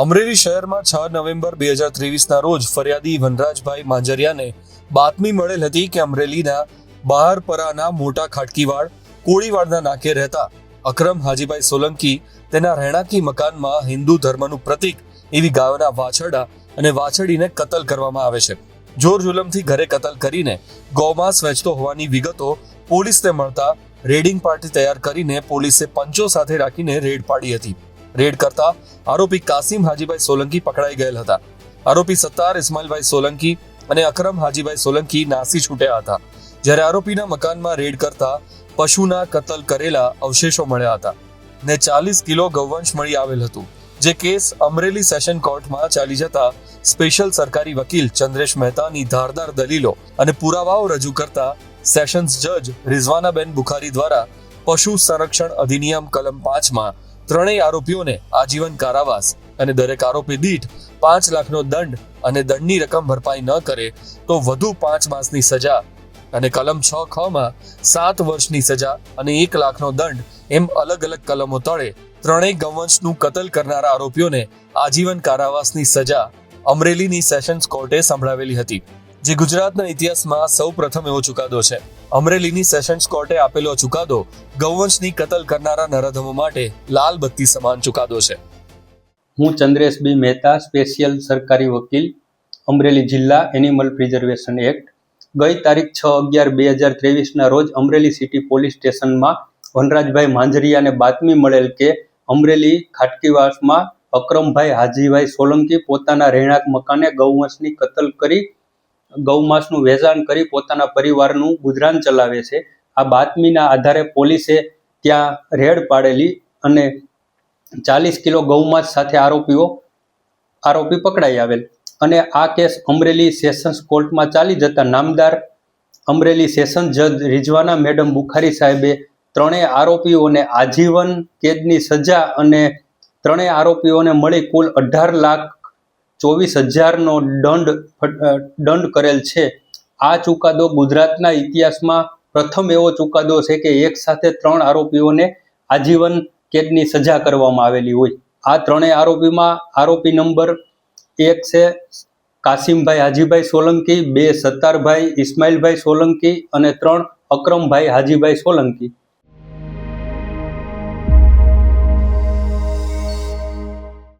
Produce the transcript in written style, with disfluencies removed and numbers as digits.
અમરેલી શહેરમાં 6 નવેમ્બર 2023ના રોજ ફરિયાદી વનરાજભાઈ માંજરિયાને બાતમી મળેલ હતી કે અમરેલીના બહારપરાના મોટા ખાટકીવાડ કોળીવાડના નાકે રહેતા અકરમ હાજીભાઈ સોલંકી તેના રહેણાંકી મકાનમાં હિન્દુ ધર્મનું પ્રતીક એવી ગાયોના વાછરડા અને વાછરડીને કતલ કરવામાં આવે છે. જોર જુલમથી ઘરે કતલ કરીને ગૌમાંસ વેચતો હોવાની વિગતો પોલીસને મળતા રેડિંગ પાર્ટી તૈયાર કરીને પોલીસે પંચો સાથે રાખીને રેડ પાડી હતી. રેડ કરતા આરોપી કાસિમ હાજીભાઈ સોલંકી પકડાઈ ગયેલ હતા. આરોપી સત્તાર ઇસ્માઇલભાઈ સોલંકી અને અકરમ હાજીભાઈ સોલંકી નાસી છૂટ્યા હતા. જ્યારે આરોપીના મકાનમાં રેડ કરતા પશુના કતલ કરેલા અવશેષો મળ્યા હતા ને 40 કિલો ગૌવંશ મળી આવેલ હતું. જે કેસ અમરેલી સેશન કોર્ટમાં ચાલી જતા સ્પેશિયલ સરકારી વકીલ ચંદ્રેશ મહેતાની ધારદાર દલીલો અને પુરાવાઓ રજૂ કરતા સેશન્સ જજ રિઝવાનાબેન બુખારી દ્વારા પશુ સંરક્ષણ અધિનિયમ કલમ 5માં ત્રણેય આરોપીઓને આજીવન કારાવાસ અને દરેક આરોપી દીઠ 5 લાખનો દંડ અને દંડની રકમ ભરપાઈ ન કરે તો વધુ 5 માસની સજા અને કલમ 6(ખ)માં 7 વર્ષની સજા અને 1 લાખનો દંડ એમ અલગ અલગ કલમો તળે ત્રણેય ગૌવંશનું કતલ કરનારા આરોપીઓને આજીવન કારાવાસની સજા અમરેલીની સેશન્સ કોર્ટે સંભળાવેલી હતી, જે ગુજરાતના ઇતિહાસમાં સૌ પ્રથમ એવો ચુકાદો છે. અમરેલીની સેશન્સ કોર્ટે આપેલો ચુકાદો ગૌવંશની કતલ કરનારા નરાધમો માટે લાલ બત્તી સમાન ચુકાદો છે. હું ચંદ્રેશ બી મહેતા, સ્પેશિયલ સરકારી વકીલ, અમરેલી જિલ્લા એનિમલ પ્રિઝર્વેશન એક્ટ. ગઈ તારીખ 6/11/2023ના રોજ અમરેલી સિટી પોલીસ સ્ટેશનમાં વનરાજભાઈ માંજરિયાને બાતમી મળેલ કે અમરેલી ખાટકીવાસમાં અકરમભાઈ હાજીભાઈ સોલંકી પોતાના રહેણાંક મકાને ગૌવંશની કતલ કરી ગૌમાંસનું વેચાણ કરી પોતાના પરિવારનું ગુજરાન ચલાવે છે. આ બાતમીના આધારે પોલીસે ત્યાં રેડ પાડેલી અને 40 કિલો ગૌમાંસ સાથે આરોપી પકડાઈ આવેલ અને આ કેસ અમરેલી સેશન્સ કોર્ટમાં ચાલી જતા નામદાર અમરેલી સેશન જજ રિઝવાના મેડમ બુખારી સાહેબે ત્રણેય આરોપીઓને આજીવન કેદની સજા અને ત્રણેય આરોપીઓને મળી કુલ 18,24,000નો દંડ કરેલ છે. આ ચુકાદો ગુજરાતના ઇતિહાસમાં પ્રથમ એવો ચુકાદો છે કે એક સાથે 3 આરોપીઓને આજીવન કેદની સજા કરવામાં આવેલી હોય. આ ત્રણેય આરોપીમાં આરોપી નંબર 1 છે કાસિમભાઈ હાજીભાઈ સોલંકી, 2 સત્તારભાઈ ઇસ્માઇલભાઈ સોલંકી અને 3 અકરમભાઈ હાજીભાઈ સોલંકી.